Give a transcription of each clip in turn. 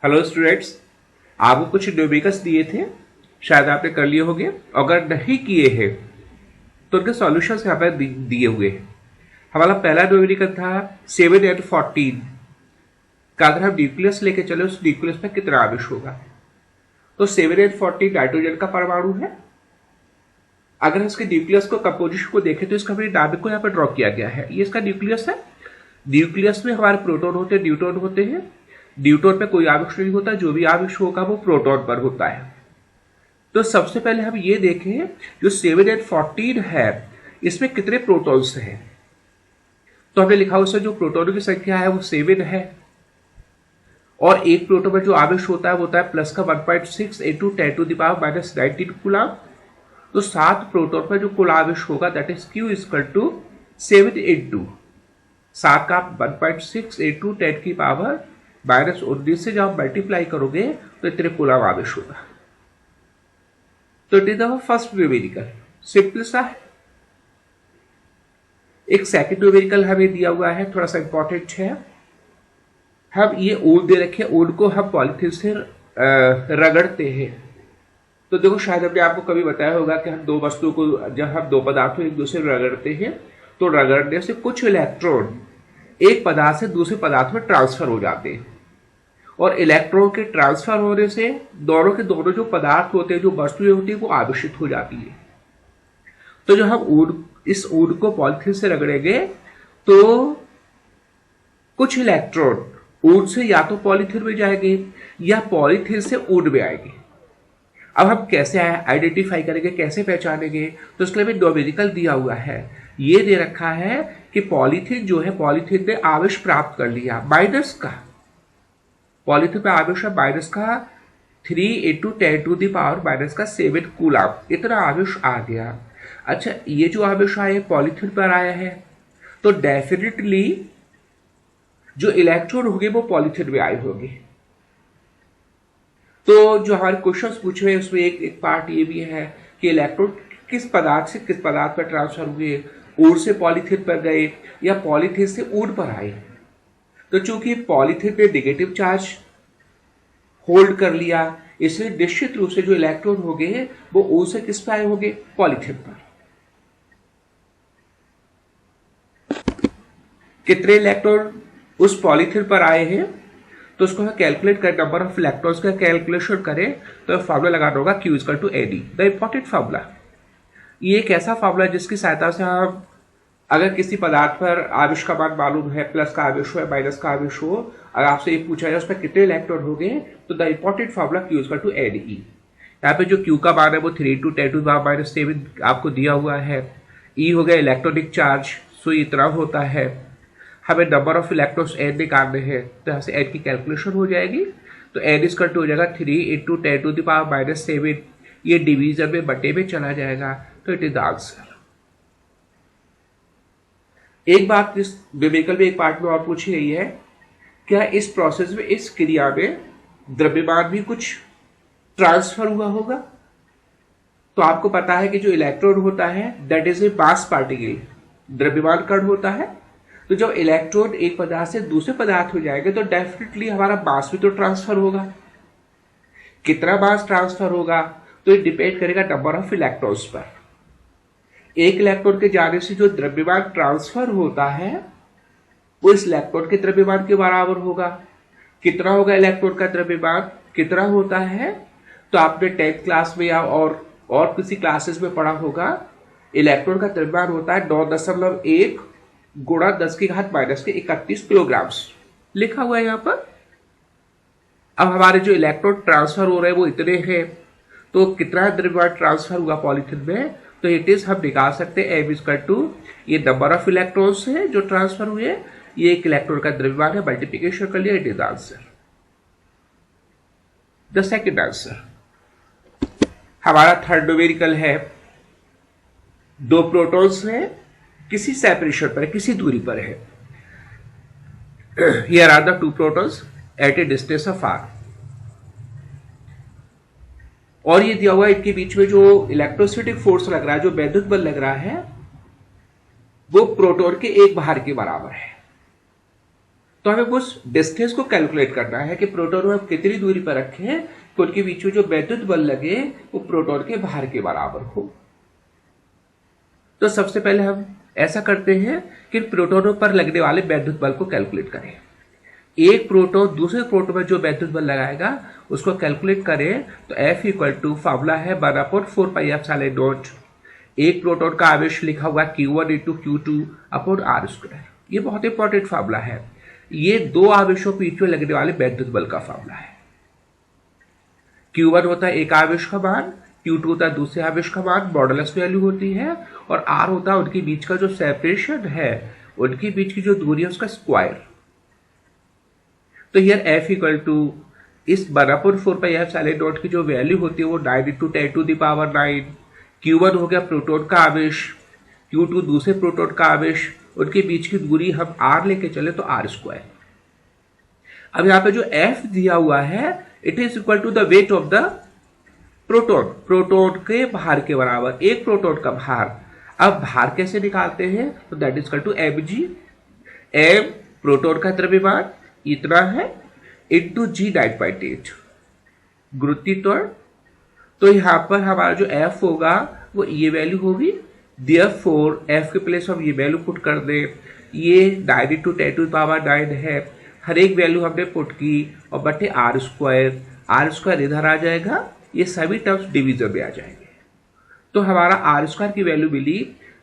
Hello students, आपको कुछ numericals दिए थे, शायद आपने कर लिए होंगे। अगर नहीं किए हैं तो उनके सॉल्यूशंस यहाँ पर दिए हुए हैं। हमारा पहला न्यूमेरिकल था 7 and 14 का अगर हम न्यूक्लियस लेके चले उस न्यूक्लियस में कितना आवेश होगा। तो 7 and 14 नाइट्रोजन का परमाणु है। अगर हम इसके न्यूक्लियस को कंपोजिशन को देखें तो इसका हमने नाभिक को यहाँ पर ड्रॉ किया गया है। ये इसका न्यूक्लियस है। न्यूक्लियस में हमारे प्रोटॉन होते हैं, न्यूट्रॉन होते हैं। न्यूट्रॉन पे कोई आवेश नहीं होता, जो भी आवेश होगा वो प्रोटॉन पर होता है। तो सबसे पहले हम ये देखें जो 7 and 14 है इसमें कितने प्रोटॉन्स हैं। तो हमने लिखा उसमें जो प्रोटॉनों की संख्या है वो 7 है और एक प्रोटॉन में जो आवेश होता है वो होता है प्लस का 1.6 into 10⁻⁻19 कूलम। तो 7 प्रोटॉन पर जो कुल आवेश होगा that is Q equal to 7 into 7 का 1.6 into 10⁻⁻19 से जब मल्टीप्लाई करोगे तो इतने कूलम आवेश होगा। तो it is our first numerical, simple सा है। एक सेकंड न्यूमेरिकल हमें दिया हुआ है, थोड़ा सा इंपॉर्टेंट है। हम ये ऊन दे रखे, ऊन को हम पॉलिथीन से रगड़ते हैं। तो देखो शायद हमने आपको कभी बताया होगा कि हम दो वस्तुओं को, जब हम दो पदार्थों एक दूसरे रगड़ते हैं तो रगड़ने से कुछ इलेक्ट्रॉन एक पदार्थ से दूसरे पदार्थ में ट्रांसफर हो जाते हैं और इलेक्ट्रॉन के ट्रांसफर होने से दोनों के दोनों जो पदार्थ होते हैं, जो वस्तुएं होती है वो आवेशित हो जाती है। तो जो हम इस ऊन को पॉलिथीन से रगड़ेंगे तो कुछ इलेक्ट्रॉन ऊन से या तो पॉलिथीन में जाएंगे या पॉलिथीन से ऊन में आएंगे। अब हम कैसे आइडेंटिफाई करेंगे, कैसे पहचानेंगे, तो इसके लिए न्यूमेरिकल दिया हुआ है। ये दे रखा है कि पॉलिथीन जो है, पॉलिथीन ने आवेश प्राप्त कर लिया माइनस का, पॉलिथीन पे आवेश है माइनस का 3 into 10⁻⁻7 कूलम, इतना आवेश आ गया। अच्छा, ये जो आवेश आया पॉलिथीन पर आया है तो डेफिनेटली जो इलेक्ट्रॉन होंगे वो पॉलिथीन में आए होंगे। तो जो हमारे क्वेश्चंस पूछे हैं उसमें एक पार्ट ये भी है कि इलेक्ट्रॉन किस पदार्थ से किस पदार्थ पर ट्रांसफर हुए, ऊन से पॉलिथीन पर गए या पॉलिथीन से ऊन पर आए। तो चूंकि पॉलिथीन पे नेगेटिव चार्ज होल्ड कर लिया, इसलिए निश्चित रूप से जो इलेक्ट्रॉन होंगे वो ऊन से किस पे आए होंगे, पॉलिथीन पर। कितने इलेक्ट्रॉन उस पॉलिथीन पर आए हैं तो उसको कैलकुलेट करें, नंबर ऑफ इलेक्ट्रॉन्स का कैलकुलेशन करें तो फार्मूला लगाना होगा Q equal to AD, the important formula. ये एक ऐसा फार्मूला जिसकी सहायता से हम अगर किसी पदार्थ पर आवेश का मान मालूम है, प्लस का आवेश हो या माइनस का आवेश हो, अगर आपसे ये पूछा जाए उस पर कितने इलेक्ट्रॉन हो गए तो the important formula Q equal to ADE। यहाँ पे जो Q का मान है वो 3 into 10⁻⁻7 आपको दिया हुआ है। E हो गया इलेक्ट्रॉनिक चार्ज, सो इतना होता है। हमें नंबर ऑफ इलेक्ट्रॉन्स n निकालने हैं तो यहाँ से n की कैलकुलेशन हो जाएगी। तो n इक्वल टू हो जाएगा 3 into 10⁻⁻7, ये डिवीजन में बटे में चला जाएगा, तो इट इज द आंसर। एक बात इस न्यूमेरिकल में एक पार्ट में और पूछी गई है, क्या इस प्रोसेस में, इस क्रिया में द्रव्यमान भी कुछ ट्रांसफर हुआ होगा। तो आपको पता है कि जो इलेक्ट्रॉन होता है that is A mass particle, द्रव्यमान कण होता है। तो जब इलेक्ट्रॉन एक पदार्थ से दूसरे पदार्थ हो जाएंगे तो डेफिनेटली हमारा मास भी तो ट्रांसफर होगा। कितना मास ट्रांसफर होगा तो ये डिपेंड करेगा नंबर ऑफ इलेक्ट्रॉन्स पर। एक इलेक्ट्रॉन के जाने से जो द्रव्यमान ट्रांसफर होता है वो इस इलेक्ट्रॉन के द्रव्यमान के बराबर होगा। कितना होगा इलेक्ट्रॉन का द्रव्यमान, कितना होता है, तो आपने 10th क्लास में या और किसी क्लासेस में पढ़ा होगा, इलेक्ट्रॉन का द्रव्यमान होता है 9.1 गुणा 10⁻⁻31 किलोग्राम्स, लिखा हुआ है यहाँ पर। अब हमारे जो इलेक्ट्रॉन ट्रांसफर हो रहे हैं वो इतने हैं, तो कितना द्रव्यमान ट्रांसफर हुआ पॉलिथीन में, तो इट इज हम निकाल सकते हैं M इक्वल टू, ये नंबर ऑफ इलेक्ट्रॉन्स है जो ट्रांसफर हुए, ये एक इलेक्ट्रॉन का द्रव्यमान है, मल्टीप्लिकेशन कर लिया, it is answer. The second answer हमारा थर्ड न्यूमेरिकल है। दो प्रोटॉन्स है, किसी सेपरेशन पर, किसी दूरी पर है। Here are the two protons at a distance of r। और ये दिया हुआ है इनके बीच में जो इलेक्ट्रोस्टैटिक फोर्स लग रहा है, जो वैद्युत बल लग रहा है, वो प्रोटॉन के एक भार के बराबर है। तो हमें उस डिस्टेंस को कैलकुलेट करना है कि प्रोटॉन हम कितनी दूरी पर रखें कि उनके बीच में जो वैद्युत बल लगे वो प्रोटॉन के भार के बराबर हो। तो सबसे पहले हम ऐसा करते हैं कि प्रोटॉनों पर लगने वाले वैद्युत बल को कैलकुलेट करें। एक प्रोटॉन दूसरे प्रोटॉन में जो वैद्युत बल लगाएगा उसको कैलकुलेट करें तो F इक्वल टू फॉर्मूला है 1/4 पाई एप्सिलॉन नॉट, एक प्रोटॉन का आवेश लिखा हुआ Q1 into Q2 upon R square. ये बहुत इंपॉर्टेंट फार्मूला है, ये दो आवेशों के बीच में लगने वाले वैद्युत बल का फार्मूला है। Q1 होता है एक आवेश का मान, Q2 होता है दूसरे आवेश का मान, मॉडुलस वैल्यू होती है, और R होता है उनके बीच का जो सेपरेशन है, उनके बीच की जो दूरी है उसका स्क्वायर। तो हियर F इक्वल टू इस 1/4 पाई एप्सिलॉन नॉट की जो वैल्यू होती है वो 9 into 10 to the power 9। Q1 हो गया प्रोटॉन का आवेश, Q2 दूसरे प्रोटॉन का आवेश, उनके बीच की दूरी हम R लेके चले तो R स्क्वायर। अब यहाँ पे जो F दिया हुआ है it is equal to the weight of the proton, proton के भार के बराबर, एक प्रोटॉन का भार। अब भार कैसे निकालते हैं तो that is equal to mg, m proton का द्रव्यमान इतना है इंटू g 9.8 गुरुत्वीय त्वरण। तो यहां पर हमारा जो F होगा वो ये वैल्यू होगी, देयरफॉर F के प्लेस हम ये वैल्यू पुट कर दें, ये 9 इंटू 10 टू द पावर 9 है, हर एक वैल्यू हमने पुट की और बटे R स्क्वायर इधर आ जाएगा, ये सभी टर्म्स डिवीजन में आ जाएंगे। तो हमारा R स्क्वायर की वैल्यू मिली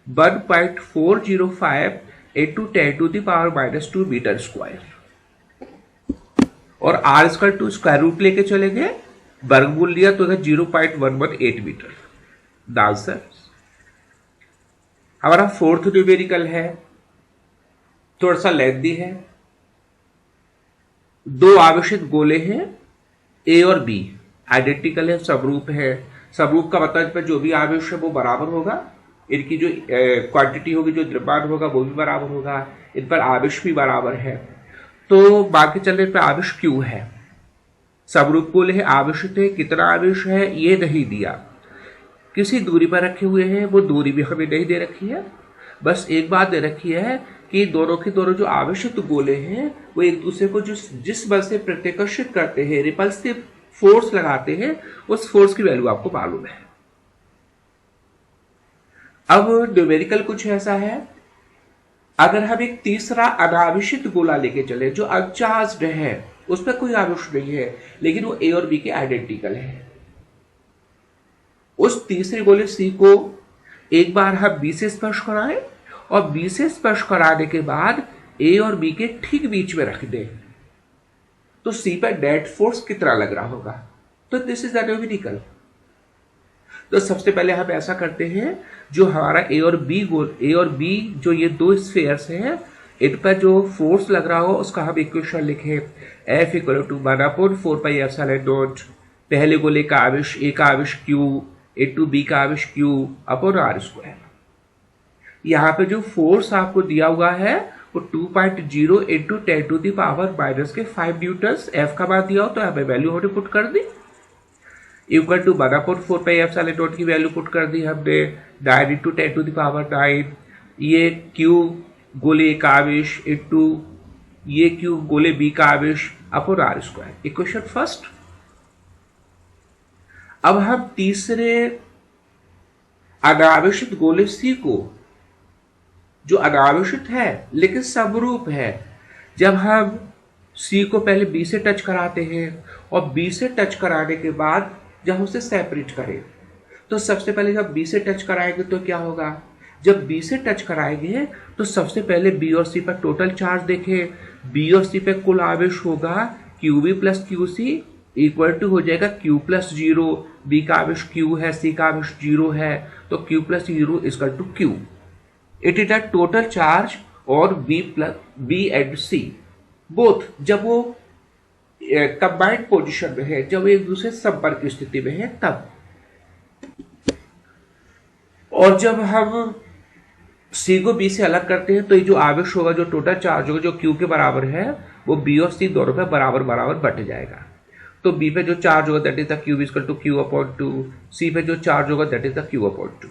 1.405 into 10 to the power -2 metre square, और R square to square root लेके चले गए, वर्गमूल लिया तो 0.118 मीटर। द आंसर हमारा फोर्थ न्यूमेरिकल है, थोड़ा सा लेंथी है। दो आवेशित गोले हैं A और B, आइडेंटिकल है, समरूप है। समरूप का मतलब जो भी आवेश है वो बराबर होगा, इनकी जो क्वांटिटी होगी, जो द्रव्यमान होगा वो भी बराबर होगा, इन पर आवेश भी बराबर है। तो बाकी चलने पर आवेश Q है, समरूप गोले है, आवेशित है, कितना आवेश है ये नहीं दिया, किसी दूरी पर रखे हुए हैं, वो दूरी भी हमें नहीं दे रखी है। बस एक बात दे रखी है कि दोनों के दोनों जो आवेशित गोले हैं वो एक दूसरे को जिस बल से प्रत्याकर्षित करते हैं, रिपल्सिव फोर्स लगाते हैं, उस फोर्स की वैल्यू आपको मालूम है। अब न्यूमेरिकल कुछ ऐसा है, अगर हम एक तीसरा अनावेशित गोला लेके चले जो अनचार्ज्ड है, उस पर कोई आवेश नहीं है, लेकिन वो A और B के आइडेंटिकल है, उस तीसरे गोले C को एक बार हम B से स्पर्श कराएं और B से स्पर्श कराने के बाद A और B के ठीक बीच में रख दें, तो C पर नेट फोर्स कितना लग रहा होगा। तो दिस इज द न्यूमेरिकल। तो सबसे पहले हम ऐसा करते हैं, जो हमारा A और B जो ये दो स्फीयर्स हैं, इन पर जो फोर्स लग रहा हो उसका हम इक्वेशन लिखें। F equal to 1/4 pi epsilon naught, पहले गोले का आवेश A का आवेश Q इंटू B का आवेश Q अपॉन R स्क्वायर। यहाँ पे जो फोर्स आपको दिया हुआ है वो 2.0 into 10 to the power -5 newton F का मान दिया हो, तो हमें वैल्यू हमने पुट कर दी, equal to 1/4 pi epsilon naught की वैल्यू पुट कर दी हमने 9 इंटू 10 टू द पावर 9, ये Q गोले का आवेश इंटू ये Q गोले B का आवेश upon R square, equation first. अब हम तीसरे अनावेशित गोले C को, जो अनावेशित है लेकिन समरूप है, जब हम C को पहले B से टच कराते हैं और B से टच कराने के बाद जब उसे सेपरेट करें, तो सबसे पहले जब B से टच कराएंगे तो क्या होगा, जब B से टच कराएंगे तो सबसे पहले B और C पर टोटल चार्ज देखें, B और C पे कुल आवेश होगा QB plus QC equal to हो जाएगा Q प्लस 0, B का आवेश Q है, C का आवेश 0 है, तो Q plus 0 equal to Q। It is a total charge और B एंड C बोथ जब वो कंबाइंड पोजीशन में है, जब एक दूसरे संपर्क की स्थिति में है तब। और जब हम C को B से अलग करते हैं तो ये जो आवेश होगा, जो टोटल चार्ज होगा, जो Q के बराबर है, वो B और C दोनों पे बराबर बराबर बट जाएगा। तो B पे जो चार्ज होगा that is the Q equal to Q upon 2, C पे जो चार्ज होगा that is the Q upon 2।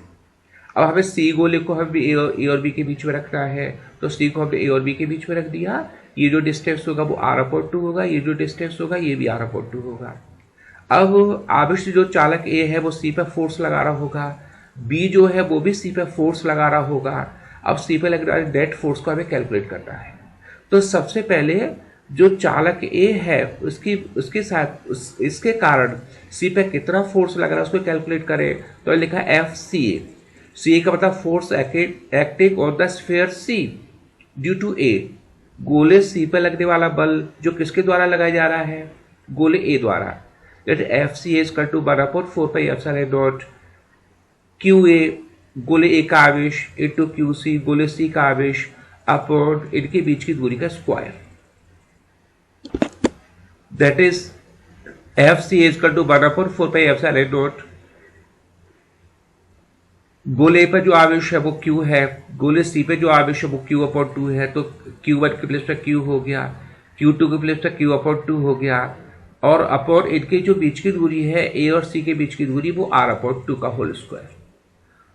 अब हमें C गोले को हम A और B के बीच में रखना है, तो C को हमने A और B के बीच में रख दिया, ये जो डिस्टेंस होगा वो r/2 होगा, ये जो डिस्टेंस होगा ये भी r/2 होगा। अब आवेश जो चालक A है वो C पर फोर्स लगा रहा होगा, B जो है वो भी C पर फोर्स लगा रहा होगा। अब C पर लग रहा है नेट फोर्स को हमें कैलकुलेट करना है। तो सबसे पहले जो चालक A है उसके साथ इसके कारण C पे कितना फोर्स लग रहा है उसको कैलकुलेट करें। तो लिखा है FCA। CA का मतलब force acting on the sphere C due to A। गोले C पे लगने वाला बल जो किसके द्वारा लगाया जा रहा है, गोले A द्वारा। FCA इज टू 1/4πε0 QA गोले A का आवेश इंटू QC गोले C का आवेश अपॉन इनके बीच की दूरी का square. That is FCA is to 1/4πε0 गोले पर जो आवेश है वो Q है, गोले C पे जो आवेश है वो Q/2 है। तो Q1 के प्लेस पर Q हो गया, Q2 के प्लेस पर Q/2 हो गया, और अपॉन इनके जो बीच की दूरी है A और C के बीच की दूरी वो R/2 का होल स्क्वायर।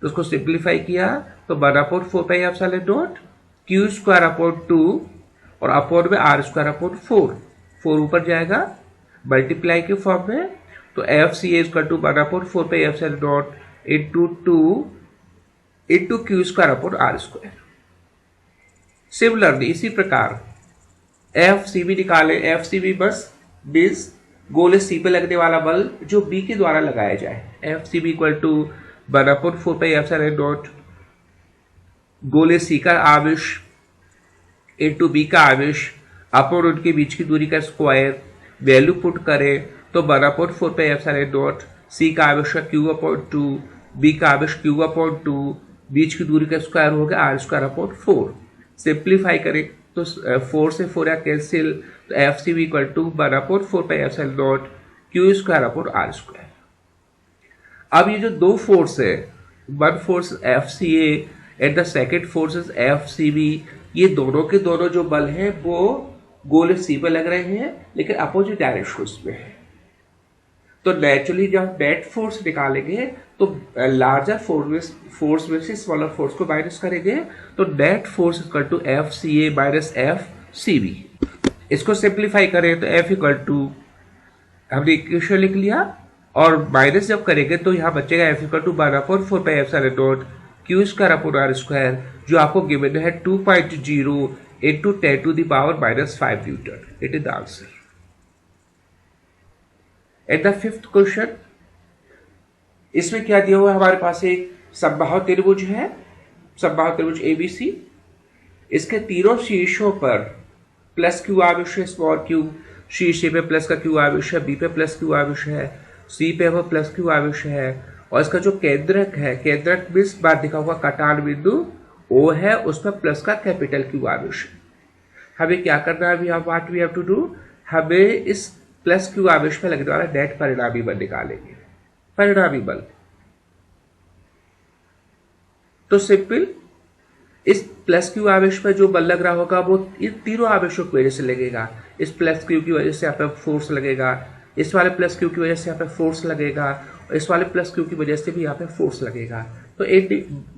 तो उसको सिंप्लीफाई किया तो 1/4πε0 Q²/2 और अपॉन में R²/4, 4 ऊपर जाएगा मल्टीप्लाई के फॉर्म में। तो FCA is to 1/4πε0 into 2 into Q²/R²। Similarly इसी प्रकार FCB निकाले। FCB बस मीन्स गोले C पे लगने वाला बल जो B के द्वारा लगाया जाए। FCB इक्वल टू 1/4πε0 गोले C का आवेश इंटू B का आवेश अपॉन उनके बीच की दूरी का स्क्वायर। वैल्यू पुट करें तो 1/4πε0 C का आवेश का Q/2 B का आवेश Q/2 बीच की दूरी का स्क्वायर हो गया R²/4। सिंप्लीफाई करें तो 4 से 4 कैंसिल, तो FCB इक्वल टू 1/4πε0 Q²/R²। अब ये जो दो फोर्स है, one force FCA and the second force is FCB, ये दोनों के दोनों जो बल हैं वो गोले C पे लग रहे हैं लेकिन अपोजिट डायरेक्शंस में है। तो नेचुरली जब नेट फोर्स निकालेंगे तो लार्जर फोर्स में से स्मॉलर फोर्स को माइनस करेंगे, तो net force equal to FCA minus FCB। इसको सिंप्लीफाई करें तो F इक्वल टू हमने इक्वेशन लिख लिया, और माइनस जब करेंगे तो यहाँ बचेगा F इक्वल टू 1/4πε0 Q²/R², जो आपको गिवन है 2.0 into 10⁻⁻5 Newton. It is the answer. And the fifth question, इसमें क्या दिया हुआ है हमारे पास, एक समबाहु त्रिभुज है, समबाहु त्रिभुज ABC। इसके तीनों शीर्षों पर प्लस Q आवेश है, स्मॉल q। शीर्ष पे प्लस का Q आवेश है, B पे प्लस Q आवेश है, C पे वो प्लस Q आवेश है, और इसका जो केंद्रक है, केंद्रक में इस बार दिखा हुआ कटान बिंदु O है, उस पर प्लस का कैपिटल Q आवेश है। हमें क्या करना है, what we have to do, हमें इस प्लस Q आवेश में लगने वाला नेट परिणामी बल निकालेंगे। परिणामी बल तो सिंपल, इस प्लस Q आवेश पर जो बल लग रहा होगा वो इन तीनों आवेशों की वजह से लगेगा। इस प्लस Q की वजह से यहाँ पे फोर्स लगेगा, इस वाले प्लस Q की वजह से यहाँ पे फोर्स लगेगा, और इस वाले प्लस Q की वजह से भी यहाँ पे फोर्स लगेगा। तो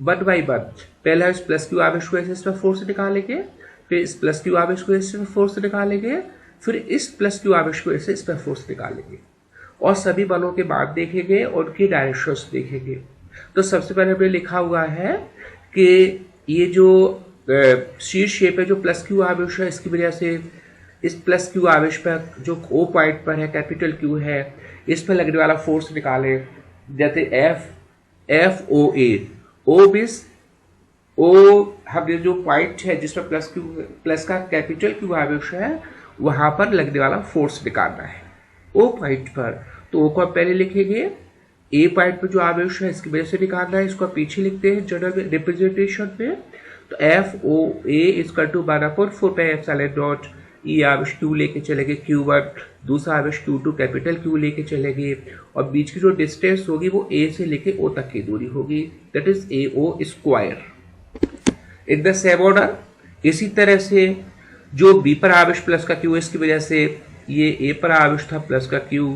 वन बाई वन पहले इस प्लस Q आवेश की वजह से इस पर फोर्स निकालेंगे, फिर इस प्लस Q आवेश की वजह से फोर्स निकालेंगे, फिर इस प्लस Q आवेश की वजह से इस पर फोर्स निकालेंगे, और सभी बलों के बाद देखेंगे और उनकी डायरेक्शंस देखेंगे। तो सबसे पहले हमने लिखा हुआ है कि ये जो शीर्ष पे जो प्लस Q आवेश है, इसकी वजह से इस प्लस Q आवेश पर जो O पॉइंट पर है, कैपिटल Q है, इस पर लगने वाला फोर्स निकाले। जैसे FOA, O बीस O हमने जो पॉइंट है जिस पर प्लस का कैपिटल Q आवेश है, वहां पर लगने वाला फोर्स निकालना है O पॉइंट पर। तो O को आप पहले लिखेंगे, A पॉइंट पर जो आवेश है इसकी वजह से निकालना है, इसको पीछे लिखते हैं जनरल रिप्रेजेंटेशन में। तो FOA इज टू 1/4πε0, ये आवेश Q लेके चलेंगे Q1, दूसरा आवेश Q2 कैपिटल Q लेके चलेंगे, और बीच की जो डिस्टेंस होगी वो A से लेके O तक की दूरी होगी, that is AO square. In the same order, इसी तरह से जो B पर आवेश प्लस का Q, इसकी वजह से ये A पर आवेश था प्लस का Q,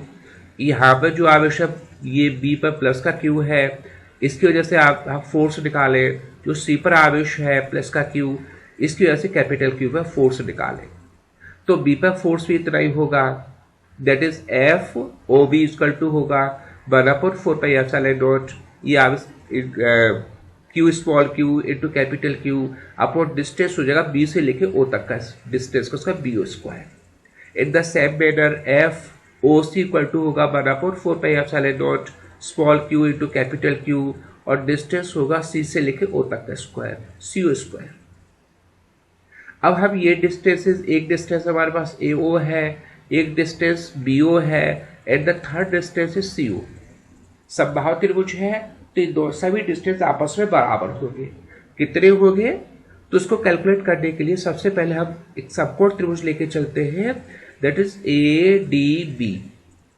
यहाँ पर जो आवेश है ये B पर प्लस का Q है, इसकी वजह से आप फोर्स निकालें। जो C पर आवेश है प्लस का Q, इसकी वजह से कैपिटल Q पर फोर्स निकालें। तो बी पर फोर्स भी इतना ही होगा, that is F O B equal to होगा 1/4πε0, ये Q small Q into capital Q upon distance हो जाएगा बी से लेके ओ तक का डिस्टेंस का, उसका B O square. In the same manner F O C equal to होगा 1/4πε0 small Q into capital Q और डिस्टेंस होगा सी से लेके ओ तक का स्क्वायर, सी ओ स्क्वायर। अब हम ये डिस्टेंसेस, एक डिस्टेंस हमारे पास ए ओ है, एक डिस्टेंस बी ओ है and the third distance is C O. समबाहु त्रिभुज है तो ये दो सभी डिस्टेंस आपस में बराबर होंगे। कितने होंगे तो उसको कैलकुलेट करने के लिए सबसे पहले हम एक समकोण त्रिभुज लेके चलते हैं, that is A D B.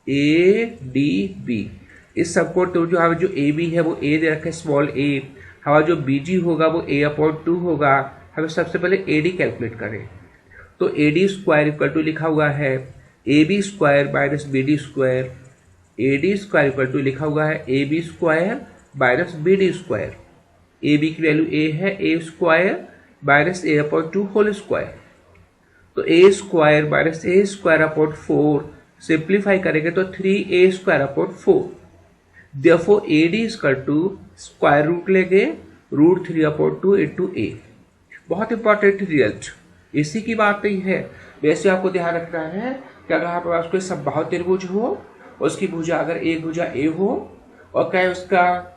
A D B इस समकोण त्रिभुज जो ए बी है वो ए दे रखा है स्मॉल ए, हमारा जो बी जी होगा वो a/2 होगा। हमें सबसे पहले ए डी कैलकुलेट करें तो A D square equal to लिखा हुआ है A B square minus B D square. A D square equal to लिखा हुआ है A B square minus B D square. A B की वैल्यू ए है, A square minus a/2 whole square. तो A square minus A square upon 4 simplify करेंगे तो 3a square upon 4। Therefore A D equal to square root लेंगे √3/2 into ए। बहुत important result, इसी की बात नहीं है। वैसे आपको ध्यान रखना है कि अगर आपके पास कोई समबाहु त्रिभुज हो, उसकी भुजा अगर एक भुजा ए हो और क्या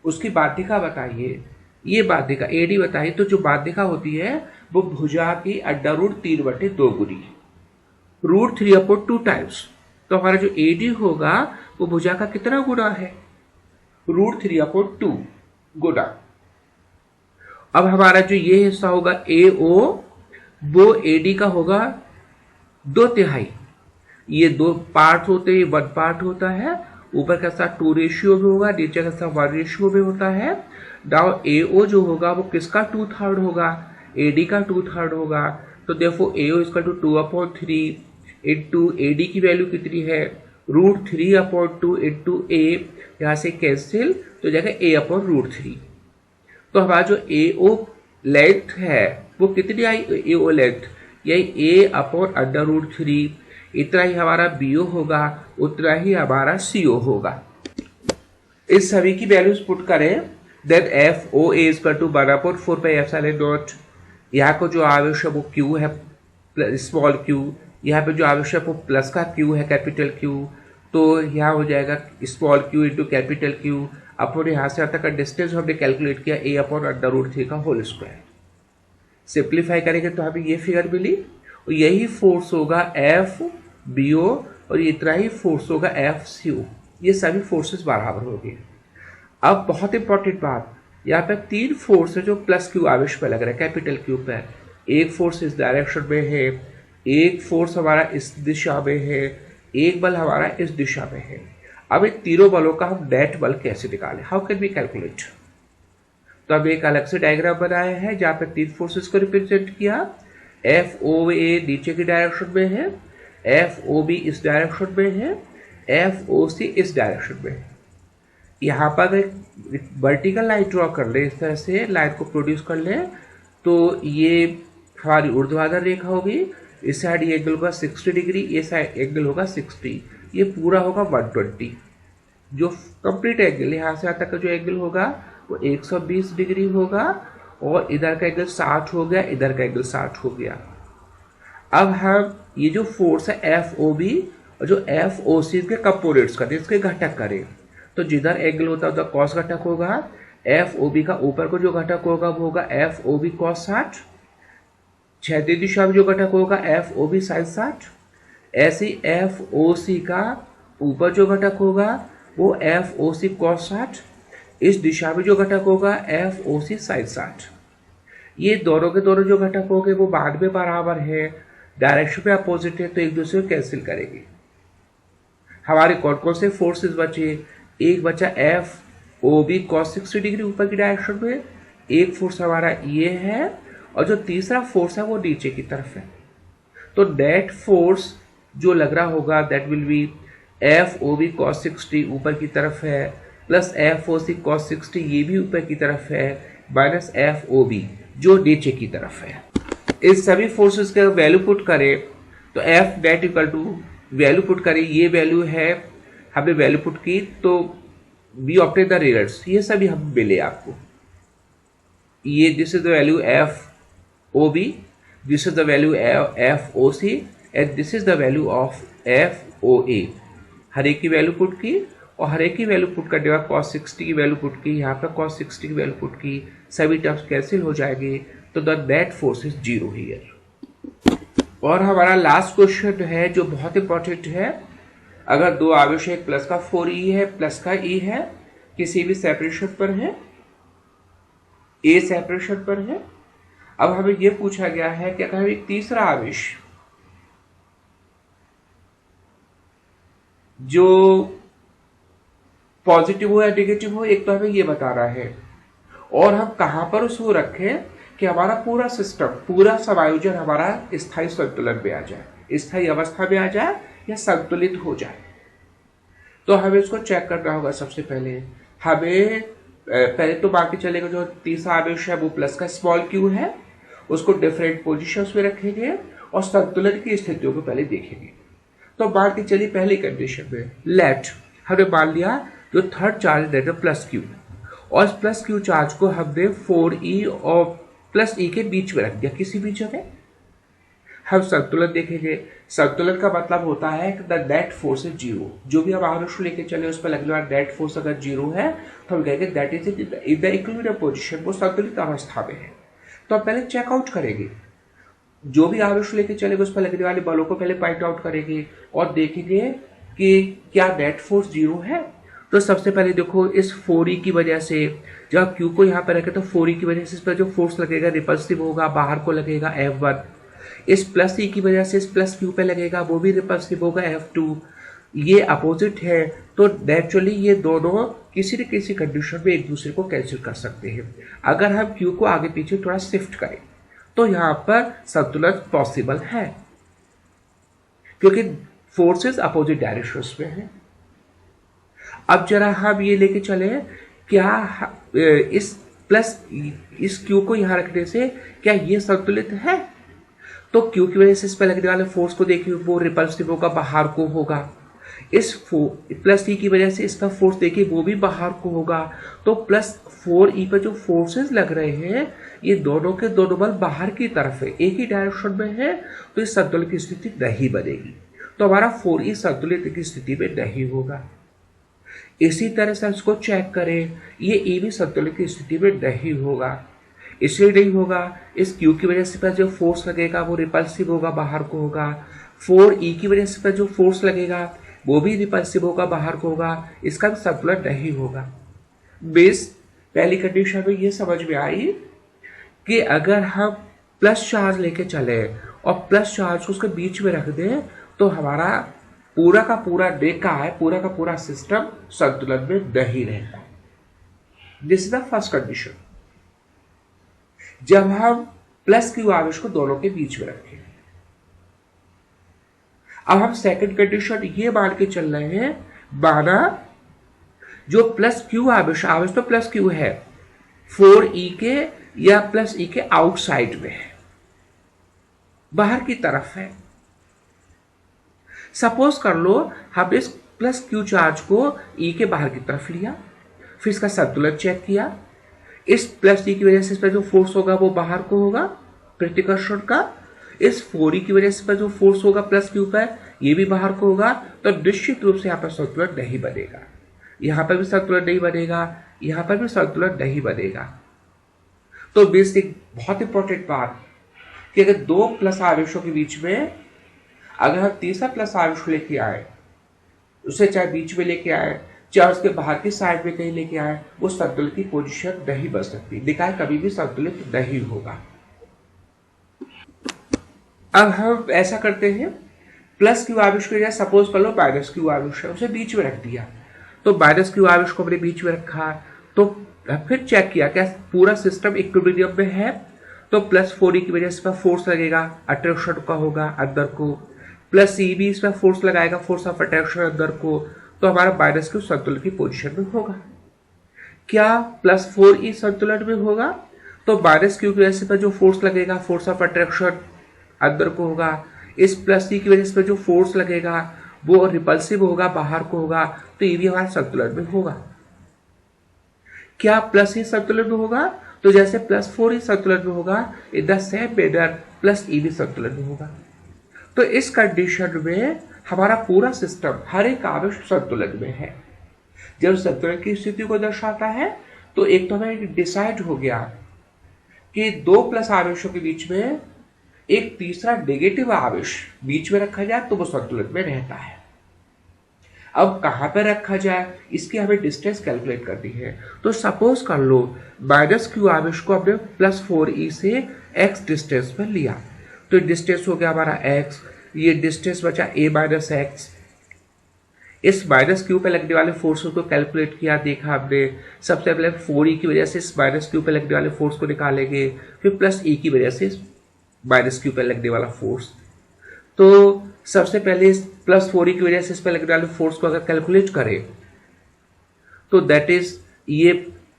उसकी बाध्यिका बताइए, ये बाध्यिका ए डी बताइए, तो जो बाध्यिका होती है वो भुजा की √3/2 गुनी √3/2 टाइम्स। तो हमारा जो ए डी होगा वो भुजा का कितना गुना है, √3/2 गुना। अब हमारा जो ये हिस्सा होगा ए ओ वो ए डी का होगा 2/3। ये 2 पार्ट होते हैं, 1 पार्ट होता है, ऊपर का हिस्सा 2 रेशियो में होगा, नीचे का हिस्सा 1 रेशियो में होता है। नाउ ए ओ जो होगा वो किसका 2/3 होगा, ए डी का 2/3 होगा। तो देखो A O equal to 2/3 into A D की वैल्यू कितनी है √3/2 इंटू ए, यहाँ से कैंसिल तो जाएगा a/√3। तो हमारा जो ए ओ लेंथ है वो कितनी आई, ए ओ लेंथ यही a/√3, इतना ही हमारा बी ओ होगा, उतना ही हमारा सी ओ होगा। इस सभी की वैल्यूज पुट करें then F O A equal to 1/4πε0। यहाँ को जो आवेश है वो क्यू है स्मॉल क्यू, यहाँ पे जो आवश्यक वो प्लस का क्यू है कैपिटल क्यू, तो यहाँ हो जाएगा small Q into capital Q upon यहाँ से तक का डिस्टेंस हमने कैलकुलेट किया a/√3 का होल स्क्वायर। सिंप्लीफाई करेंगे तो हमें ये फिगर मिली और यही फोर्स होगा एफ बी ओ और इतना ही फोर्स होगा एफ सी ओ। ये सभी फोर्सेस बराबर हो गए। अब बहुत इंपॉर्टेंट बात, यहाँ पे 3 फोर्स है जो प्लस क्यू आवेश पे लग रहा है कैपिटल क्यू पर। एक फोर्स इस डायरेक्शन में है, एक फोर्स हमारा इस दिशा में है, एक बल हमारा इस दिशा में है। अब इन तीनों बलों का हम नेट बल कैसे निकालें, हाउ कैन वी कैलकुलेट। तो अब एक अलग से डायग्राम बनाया है जहाँ पे 3 फोर्सेस को रिप्रेजेंट किया। एफ ओ ए नीचे की डायरेक्शन में है, एफ ओ बी इस डायरेक्शन में है, एफ ओ सी इस डायरेक्शन में है। यहाँ पर एक वर्टिकल लाइन ड्रॉ कर ले, इस तरह से लाइन को प्रोड्यूस कर ले, तो ये हमारी ऊर्ध्वाधर रेखा होगी। इस साइड ये एंगल होगा 60 डिग्री, ये साइड एंगल होगा 60, ये पूरा होगा 120। जो कंप्लीट एंगल यहाँ से यहाँ तक का जो एंगल होगा वो 120 डिग्री होगा और इधर का एंगल 60 हो गया, इधर का एंगल 60 हो गया। अब हम ये जो फोर्स है एफ ओ बी और जो एफ ओ सी के कंपोनेंट्स करें, इसके घटक करें, तो जिधर एंगल होता है उधर कॉस घटक होगा। एफ ओ बी का ऊपर को जो घटक होगा वो होगा एफ ओ बी कॉस 60, क्षैतिज दिशा में जो घटक होगा एफ ओ बी साइन 60। ऐसे एफ ओ सी का ऊपर जो घटक होगा वो एफ ओ सी कॉस 60, इस दिशा में जो घटक होगा एफ ओ सी साइन 60। ये दोनों के दोनों जो घटक होंगे वो बाद में बराबर है, डायरेक्शन में अपोजिट है, तो एक दूसरे को कैंसिल करेंगे। हमारे कौन कौन से फोर्सेस बचे, एक बचा F O B cos 60 degree ऊपर की डायरेक्शन में, एक फोर्स हमारा ये है और जो तीसरा फोर्स है वो नीचे की तरफ है। तो नेट फोर्स जो लग रहा होगा that will be F O B cos 60 ऊपर की तरफ है plus F O C cos 60 ये भी ऊपर की तरफ है माइनस एफ ओ बी जो नीचे की तरफ है। इस सभी फोर्सेस का वैल्यू पुट करें तो F net equal to value put करें, ये वैल्यू है, हमने वैल्यू पुट की तो वी ऑब्टेन द रिजल्ट्स, ये सभी हम मिले आपको। ये this is the value F O B, this is the value F O C and this is the value of F O A. हर एक की वैल्यू पुट की और हर एक की वैल्यू पुट करने के बाद cos 60 की वैल्यू पुट की, यहाँ पर cos 60 की वैल्यू पुट की, सभी टर्म्स कैंसिल हो जाएंगे, तो the net force is 0 here. और हमारा लास्ट क्वेश्चन है जो बहुत इंपॉर्टेंट है, अगर दो आवेश एक प्लस का 4e है प्लस का e है, किसी भी सेपरेशन पर है, ए सेपरेशन पर है। अब हमें यह पूछा गया है कि अगर एक तीसरा आवेश जो पॉजिटिव हो या नेगेटिव हो, एक तो हमें ये बता रहा है, और हम कहां पर उसको रखें कि हमारा पूरा सिस्टम, पूरा समायोजन हमारा स्थायी संतुलन में आ जाए, स्थायी अवस्था में आ जाए या संतुलित हो जाए। तो हमें इसको चेक करना होगा। सबसे पहले हमें पहले तो बाकी चलेगा जो तीसरा आवेश है वो प्लस का स्मॉल क्यू है, उसको डिफरेंट पोजीशंस में रखेंगे और संतुलन की स्थितियों को पहले देखेंगे। तो मान के चलिए पहली कंडीशन में लेट हमने मान लिया जो थर्ड चार्ज है प्लस क्यू, और इस प्लस क्यू चार्ज को हमने 4e और प्लस e के बीच में रख दिया, किसी भी जगह। हम संतुलन देखेंगे। संतुलन का मतलब होता है कि द नेट फोर्स इज 0। जो भी हम आवेश लेके चले उस पर लगने वाला नेट फोर्स अगर 0 है तो हम कहेंगे that is in the equilibrium position, वो संतुलित अवस्था में है। तो हम पहले चेकआउट करेंगे, जो भी आवेश लेके चलेगा उस पर लगने वाले बलों को पहले पॉइंट आउट करेंगे और देखेंगे कि क्या नेट फोर्स 0 है। तो सबसे पहले देखो इस 4e की वजह से, जब q को यहाँ पर रखे तो 4e की वजह से इस पर जो फोर्स लगेगा रिपल्सिव होगा, बाहर को लगेगा F1। इस प्लस e की वजह से इस प्लस q पे लगेगा, वो भी रिपल्सिव होगा F2। ये अपोजिट है तो नेचुरली ये दोनों किसी न किसी कंडीशन में एक दूसरे को कैंसिल कर सकते हैं। अगर हम q को आगे पीछे थोड़ा शिफ्ट करें तो यहाँ पर संतुलन पॉसिबल है, क्योंकि फोर्सेस अपोजिट डायरेक्शंस में है। अब जरा हम ये लेके चले, क्या इस प्लस इस q को यहां रखने से क्या ये संतुलित है? तो q की वजह से इस पर लगने वाले फोर्स को देखिए, वो रिपल्सिव होगा, बाहर को होगा। इस प्लस e की वजह से इसका फोर्स देखिए, वो भी बाहर को होगा। तो प्लस 4e पर जो फोर्सेस लग रहे हैं ये दोनों के दोनों बल बाहर की तरफ है, एक ही डायरेक्शन में है, तो इस संतुलन की स्थिति नहीं बनेगी। तो हमारा 4e संतुलित की स्थिति में नहीं होगा। इसी तरह से इसको चेक करें, ये e भी संतुलन की स्थिति में नहीं होगा। इसलिए नहीं होगा, इस q की वजह से पर जो फोर्स लगेगा वो रिपल्सिव होगा, बाहर को होगा। 4e की वजह से पर जो फोर्स लगेगा वो भी रिपल्सिव होगा, बाहर को होगा। इसका भी संतुलन नहीं होगा। बेस पहली कंडीशन में ये समझ में आई कि अगर हम प्लस चार्ज लेके चले और प्लस चार्ज को उसके बीच में रख दें तो हमारा पूरा का पूरा डेका है, पूरा का पूरा सिस्टम संतुलन में नहीं रहता। This is the first condition, जब हम प्लस क्यू आवेश को दोनों के बीच में रखें। अब हम सेकंड कंडीशन ये मान के चल रहे हैं, माना जो प्लस क्यू आवेश तो प्लस क्यू है 4e के या प्लस e के आउटसाइड में है, बाहर की तरफ है। सपोज कर लो हम इस प्लस क्यू चार्ज को e के बाहर की तरफ लिया, फिर इसका संतुलन चेक किया। इस प्लस e की वजह से इस पर जो फोर्स होगा वो बाहर को होगा, प्रतिकर्षण का। इस 4e की वजह से पर जो फोर्स होगा प्लस क्यू पर ये भी बाहर को होगा। तो निश्चित रूप से यहाँ पर संतुलन नहीं बनेगा, यहाँ पर भी संतुलन नहीं बनेगा, यहाँ पर भी संतुलन नहीं बनेगा। तो बेसिक बहुत इंपॉर्टेंट बात कि अगर दो प्लस आवेशों के बीच में अगर हम तीसरा प्लस आवेश लेके आए, उसे चाहे बीच में लेके आए चाहे उसके बाहर की साइड में कहीं लेके आए, वो संतुलन की पोजीशन नहीं बन सकती, निकाय कभी भी संतुलित नहीं होगा। अब हम ऐसा करते हैं, प्लस क्यू आवेश को या सपोज कर लो माइनस क्यू आवेश है, उसे बीच में रख दिया। तो माइनस क्यू आवेश को हमने बीच में रखा, तो फिर चेक किया क्या पूरा सिस्टम इक्विलिब्रियम में है। तो प्लस 4e की वजह से फोर्स लगेगा, अट्रैक्शन का होगा अंदर को, प्लस e भी इसमें फोर्स लगाएगा, फोर्स ऑफ अट्रैक्शन अंदर को। तो हमारा माइनस क्यू संतुलन की पोजीशन में होगा। क्या प्लस 4e संतुलन में होगा? तो माइनस क्यू की वजह से जो फोर्स लगेगा, फोर्स ऑफ अट्रैक्शन अंदर को होगा, इस प्लस ई की वजह से जो फोर्स लगेगा वो रिपल्सिव होगा, बाहर को होगा, तो ये भी हमारे संतुलन में होगा। क्या प्लस ई संतुलन में होगा? तो जैसे प्लस 4 ई संतुलन में होगा, in the same manner plus E भी संतुलन में होगा। तो इस कंडीशन में हमारा पूरा सिस्टम, हर एक आवेश संतुलन में है। जब संतुलन की स्थिति को दर्शाता है तो एक तो हमें डिसाइड हो गया कि दो प्लस आवेशों के बीच में एक तीसरा नेगेटिव आवेश बीच में रखा जाए तो वो संतुलन में रहता है। अब कहां पर रखा जाए, इसकी हमें डिस्टेंस कैलकुलेट करनी है। तो सपोज कर लो -q आवेश को हमने +4e से x डिस्टेंस पर लिया, तो डिस्टेंस हो गया हमारा x, ये डिस्टेंस बचा a - x। इस -q पे लगने वाले फोर्स को कैलकुलेट किया, देखा हमने। सबसे पहले 4e की वजह से इस -q पे लगने वाले फोर्स को निकालेंगे, फिर +e की वजह से -q पे लगने वाला फोर्स। तो सबसे पहले इस +4e की वजह से इस पे लगने वाले फोर्स को अगर कैलकुलेट करें तो दैट इज ये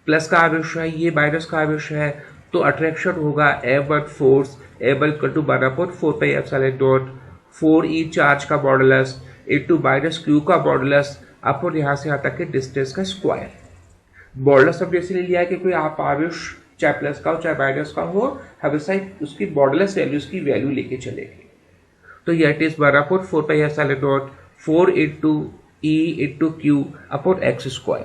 प्लस का आवेश है, ये माइनस का आवेश है, तो अट्रैक्शन होगा F1 force F1 = 1/4πε0 4e charge का मॉडुलस इंटू -q का मॉडुलस अपन यहाँ से यहाँ तक के डिस्टेंस का स्क्वायर। मॉडुलस हमने इसलिए लिया है कि कोई आप आवेश चाहे प्लस का हो चाहे माइनस का हो, हमेशा उसकी मॉडुलस वैल्यूज की वैल्यू लेके चलेंगे। तो ये it is 1/4πε0 4 × e × q upon x²।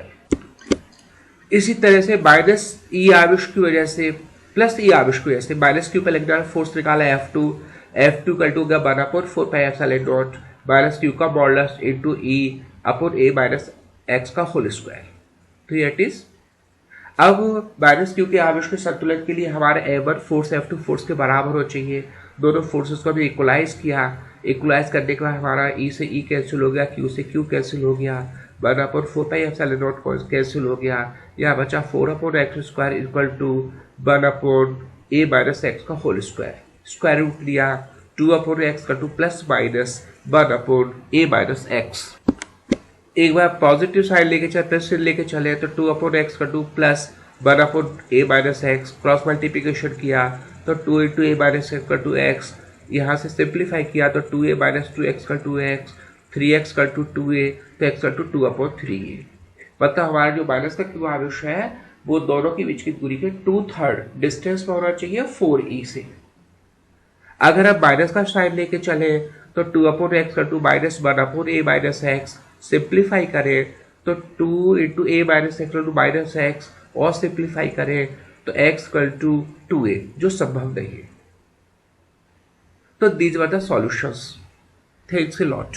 इसी तरह से -e आवेश की वजह से +e आवेश की वजह से -q पे लगने वाला फोर्स निकाला F2 = 1/4πε0 -q का modulus into e upon a - x का होल स्क्वायर। तो ये इट इज। अब -q के आवेश के संतुलन के लिए हमारे F1 फोर्स F2 फोर्स के बराबर हो चाहिए। दोनों फोर्सेस को भी इक्वलाइज किया, इक्वलाइज करने के बाद हमारा E से E कैंसिल हो गया, Q से Q कैंसिल हो गया, 1/4πε0 कैंसिल हो गया, यहाँ बचा 4/x² = 1/a - x का होल स्क्वायर। स्क्वायर रूट लिया, 2/x + +(-1/a - x)। एक बार पॉजिटिव साइड लेके चले, प्लस लेके चले, तो 2/x + +1/a - x cross multiplication किया तो 2 × a - x x, यहाँ से सिंप्लीफाई किया तो 2a - 2x 2x, 3x 2a, तो x 2/3a। मतलब हमारा जो माइनस का q आवेश है वो दोनों के बीच की दूरी के 2/3 डिस्टेंस पर होना चाहिए 4e से। अगर आप माइनस का साइड लेके चले तो 2/x - 1/a - x, सिंप्लीफाई करें तो 2 × a - x और सिंप्लीफाई करें तो x = 2a, जो संभव नहीं है। तो these were the solutions. Thanks a lot.